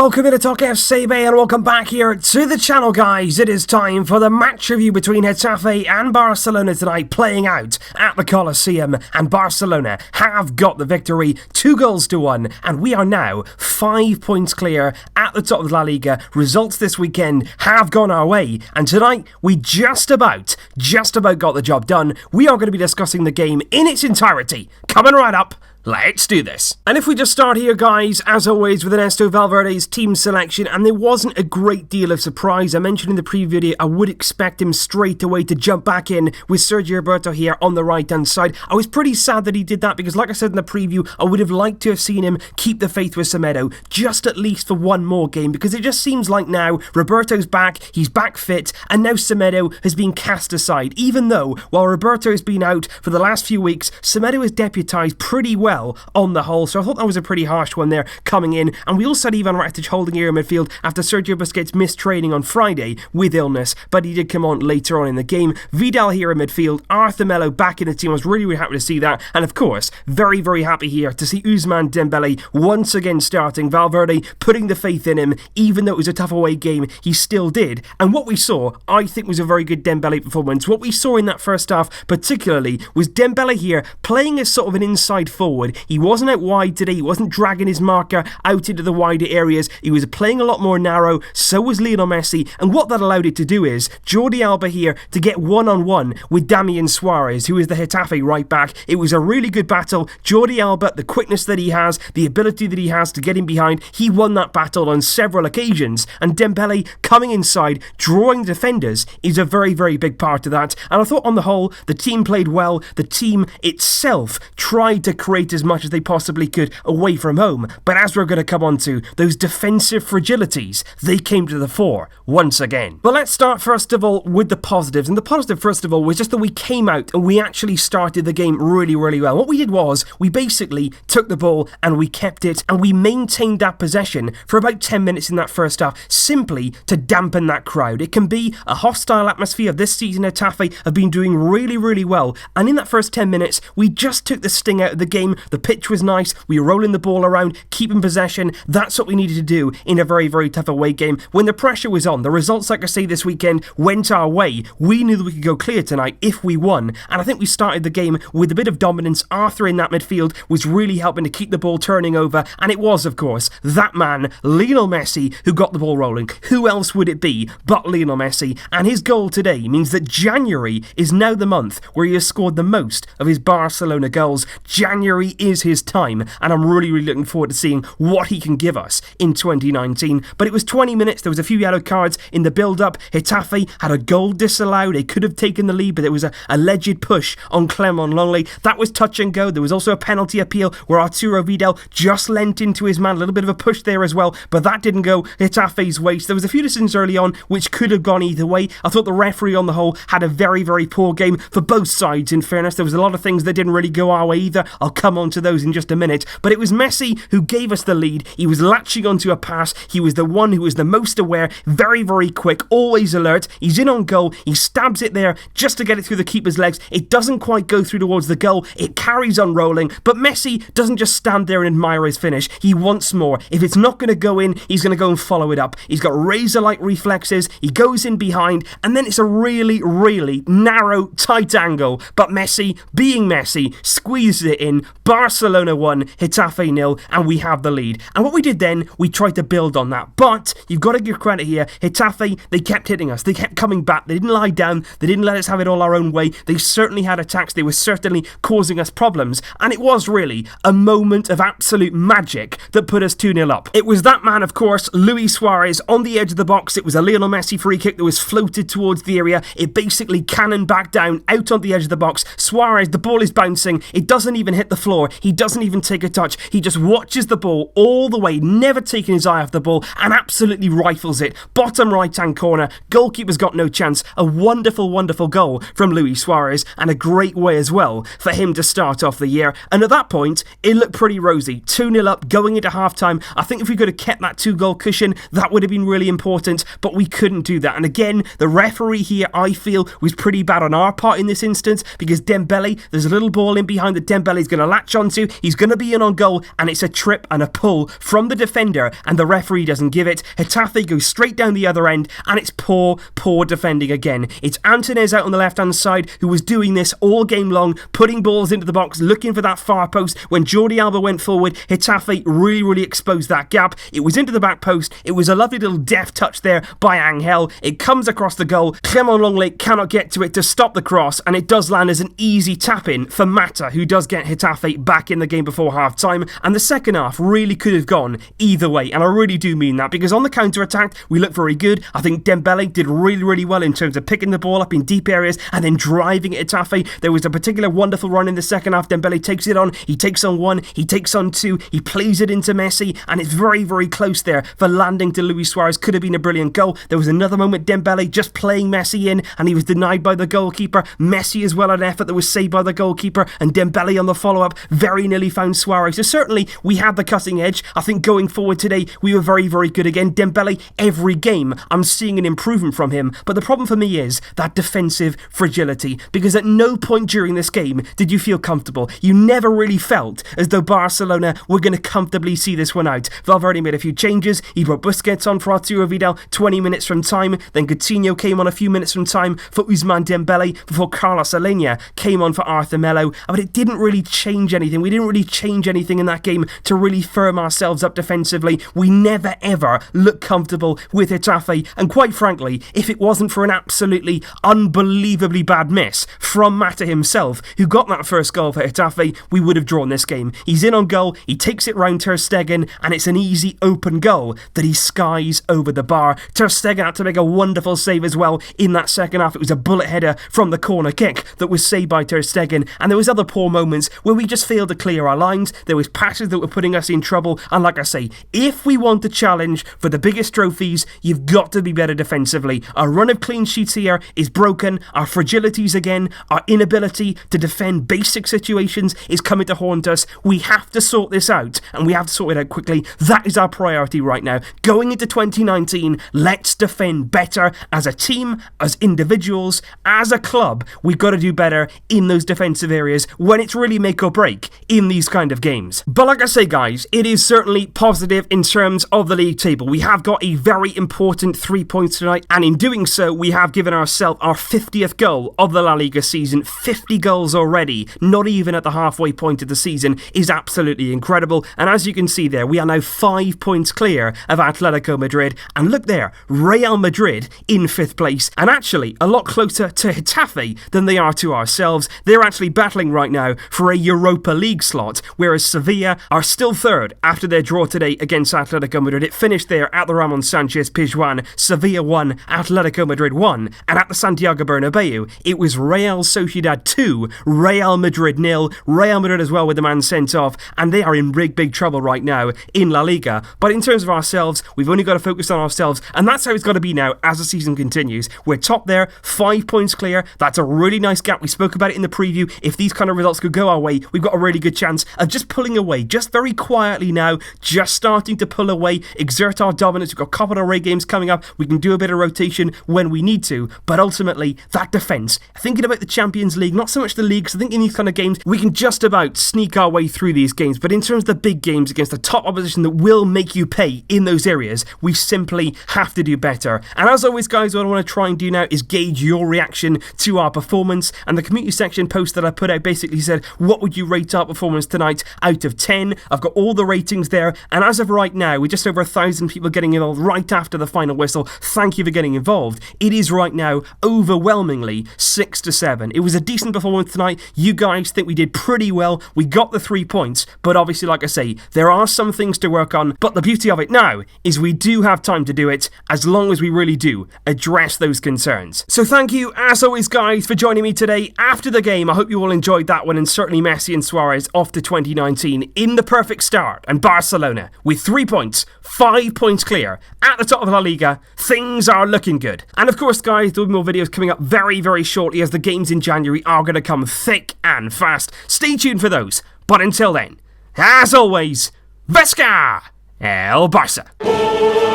welcome to TalkFCB and welcome back here to the channel, guys. It is time for the match review between Getafe and Barcelona tonight, playing out at the Coliseum, and Barcelona have got the victory, 2-1, and we are now 5 points clear at the top of La Liga. Results this weekend have gone our way, and tonight we just about got the job done. We are going to be discussing the game in its entirety. Coming right up. Let's do this. And if we just start here, guys, as always, with Ernesto Valverde's team selection, and there wasn't a great deal of surprise. I mentioned in the preview video, I would expect him straight away to jump back in with Sergio Roberto here on the right-hand side. I was pretty sad that he did that because, like I said in the preview, I would have liked to have seen him keep the faith with Semedo, just at least for one more game, because it just seems like now Roberto's back, he's back fit, and now Semedo has been cast aside, even though, while Roberto has been out for the last few weeks, Semedo has deputised pretty well on the whole, so I thought that was a pretty harsh one there coming in. And we also had Ivan Rakitic holding here in midfield after Sergio Busquets missed training on Friday with illness, but he did come on later on in the game. Vidal here in midfield, Arthur Melo back in the team. I was really happy to see that, and of course very happy here to see Ousmane Dembele once again starting. Valverde putting the faith in him, even though it was a tough away game, he still did. And what we saw, I think, was a very good Dembele performance. What we saw in that first half particularly was Dembele here playing as sort of an inside forward. He wasn't out wide today, he wasn't dragging his marker out into the wider areas, he was playing a lot more narrow, so was Lionel Messi, and what that allowed it to do is Jordi Alba here to get one-on-one with Damian Suarez, who is the Getafe right back. It was a really good battle. Jordi Alba, the quickness that he has, the ability that he has to get in behind, he won that battle on several occasions, and Dembele coming inside, drawing defenders, is a very big part of that. And I thought on the whole, the team played well, the team itself tried to create as much as they possibly could away from home, but as we're going to come on to, those defensive fragilities, they came to the fore once again. But let's start first of all with the positives, and the positive first of all was just that we came out and we actually started the game really well. What we did was, we basically took the ball and we kept it, and we maintained that possession for about 10 minutes in that first half, simply to dampen that crowd. It can be a hostile atmosphere. This season Getafe have been doing really well, and in that first 10 minutes, we just took the sting out of the game. The pitch was nice, we were rolling the ball around, keeping possession. That's what we needed to do in a very tough away game. When the pressure was on, the results, like I say, this weekend went our way. We knew that we could go clear tonight if we won, and I think we started the game with a bit of dominance. Arthur in that midfield was really helping to keep the ball turning over, and it was, of course, that man, Lionel Messi, who got the ball rolling. Who else would it be but Lionel Messi? And his goal today means that January is now the month where he has scored the most of his Barcelona goals. January is his time, and I'm really looking forward to seeing what he can give us in 2019. But it was 20 minutes, there was a few yellow cards in the build-up. Getafe had a goal disallowed, they could have taken the lead, but there was a alleged push on Clement Longley. That was touch and go. There was also a penalty appeal where Arturo Vidal just leant into his man, a little bit of a push there as well, but that didn't go Getafe's way. So there was a few decisions early on which could have gone either way. I thought the referee on the whole had a very poor game for both sides. In fairness, there was a lot of things that didn't really go our way either. I'll come on to those in just a minute, but it was Messi who gave us the lead. He was latching onto a pass, he was the one who was the most aware, very quick, always alert. He's in on goal, he stabs it there just to get it through the keeper's legs. It doesn't quite go through towards the goal, it carries on rolling, but Messi doesn't just stand there and admire his finish. He wants more. If it's not going to go in, he's going to go and follow it up. He's got razor-like reflexes, he goes in behind, and then it's a really narrow, tight angle, but Messi, being Messi, squeezes it in. Barcelona 1, Getafe 0, and we have the lead. And what we did then, we tried to build on that, but you've got to give credit here. Getafe, they kept hitting us, they kept coming back, they didn't lie down, they didn't let us have it all our own way. They certainly had attacks, they were certainly causing us problems, and it was really a moment of absolute magic that put us 2-0 up. It was that man, of course, Luis Suarez, on the edge of the box. It was a Lionel Messi free kick that was floated towards the area. It basically cannoned back down out on the edge of the box. Suarez, the ball is bouncing, it doesn't even hit the floor, he doesn't even take a touch, he just watches the ball all the way, never taking his eye off the ball, and absolutely rifles it. Bottom right hand corner, goalkeeper's got no chance. A wonderful goal from Luis Suarez, and a great way as well for him to start off the year. And at that point, it looked pretty rosy. 2-0 up going into half time. I think if we could have kept that 2-goal cushion, that would have been really important, but we couldn't do that. And again, the referee here, I feel, was pretty bad on our part in this instance, because Dembele, there's a little ball in behind that Dembele's going to latch latch onto. He's going to be in on goal, and it's a trip and a pull from the defender, and the referee doesn't give it. Getafe goes straight down the other end, and it's poor defending again. It's Antunes out on the left-hand side who was doing this all game long, putting balls into the box, looking for that far post. When Jordi Alba went forward, Getafe really exposed that gap. It was into the back post. It was a lovely little deft touch there by Angel. It comes across the goal. Clement Longley cannot get to it to stop the cross, and it does land as an easy tap-in for Mata, who does get Getafe back in the game before half-time. And the second half really could have gone either way, and I really do mean that, because on the counter-attack, we looked very good. I think Dembele did really well in terms of picking the ball up in deep areas and then driving at Getafe. There was a particular wonderful run in the second half. Dembele takes it on. He takes on one. He takes on two. He plays it into Messi, and it's very close there for landing to Luis Suarez. Could have been a brilliant goal. There was another moment, Dembele just playing Messi in, and he was denied by the goalkeeper. Messi as well, an effort that was saved by the goalkeeper, and Dembele on the follow-up very nearly found Suarez. So certainly we had the cutting edge. I think going forward today, we were very good again. Dembele, every game, I'm seeing an improvement from him, but the problem for me is that defensive fragility, because at no point during this game did you feel comfortable. You never really felt as though Barcelona were going to comfortably see this one out. Valverde made a few changes. He brought Busquets on for Arturo Vidal 20 minutes from time. Then Coutinho came on a few minutes from time for Ousmane Dembele before Carlos Alenia came on for Arthur Melo. But it didn't really change anything. We didn't really change anything in that game to really firm ourselves up defensively. We never ever looked comfortable with Getafe. And quite frankly, if it wasn't for an absolutely unbelievably bad miss from Mata himself, who got that first goal for Getafe, we would have drawn this game. He's in on goal, he takes it round Ter Stegen, and it's an easy open goal that he skies over the bar. Ter Stegen had to make a wonderful save as well in that second half. It was a bullet header from the corner kick that was saved by Ter Stegen, and there was other poor moments where we just failed to clear our lines. There was passes that were putting us in trouble, and like I say, if we want to challenge for the biggest trophies, you've got to be better defensively. Our run of clean sheets here is broken. Our fragilities again, our inability to defend basic situations is coming to haunt us. We have to sort this out, and we have to sort it out quickly. That is our priority right now. Going into 2019, let's defend better as a team, as individuals, as a club. We've got to do better in those defensive areas when it's really make or break in these kind of games. But like I say, guys, it is certainly positive in terms of the league table. We have got a very important 3 points tonight, and in doing so, we have given ourselves our 50th goal of the La Liga season. 50 goals already, not even at the halfway point of the season, is absolutely incredible. And as you can see there, we are now 5 points clear of Atletico Madrid. And look there, Real Madrid in 5th place, and actually a lot closer to Getafe than they are to ourselves. They're actually battling right now for a Europa League slot, whereas Sevilla are still 3rd after their draw today against Atletico Madrid. It finished there at the Ramon Sanchez Pizjuan. Sevilla 1, Atletico Madrid 1, and at the Santiago Bernabeu, it was Real Sociedad 2, Real Madrid 0. Real Madrid as well with the man sent off, and they are in big trouble right now in La Liga. But in terms of ourselves, we've only got to focus on ourselves, and that's how it's got to be now as the season continues. We're top there, 5 points clear. That's a really nice gap. We spoke about it in the preview. If these kind of results could go our way, we've got a really good chance of just pulling away, just very quietly now, just starting to pull away, exert our dominance. We've got Copa del Rey games coming up. We can do a bit of rotation when we need to, but ultimately, that defence, thinking about the Champions League, not so much the league, because I think in these kind of games, we can just about sneak our way through these games, but in terms of the big games against the top opposition that will make you pay in those areas, we simply have to do better. And as always, guys, what I want to try and do now is gauge your reaction to our performance, and the community section post that I put out basically said, what would you rate our performance tonight out of 10? I've got all the ratings there, and as of right now, with just over 1,000 people getting involved right after the final whistle, thank you for getting involved. It is right now overwhelmingly 6 to 7. It was a decent performance tonight. You guys think we did pretty well. We got the 3 points, but obviously, like I say, there are some things to work on, but the beauty of it now is we do have time to do it, as long as we really do address those concerns. So thank you, as always, guys, for joining me today after the game. I hope you all enjoyed that one, and certainly Messi and Suarez off to 2019 in the perfect start, and Barcelona with 3 points, 5 points clear at the top of La Liga. Things are looking good. And of course, guys, there'll be more videos coming up very shortly, as the games in January are going to come thick and fast. Stay tuned for those. But until then, as always, Vesca El Barça.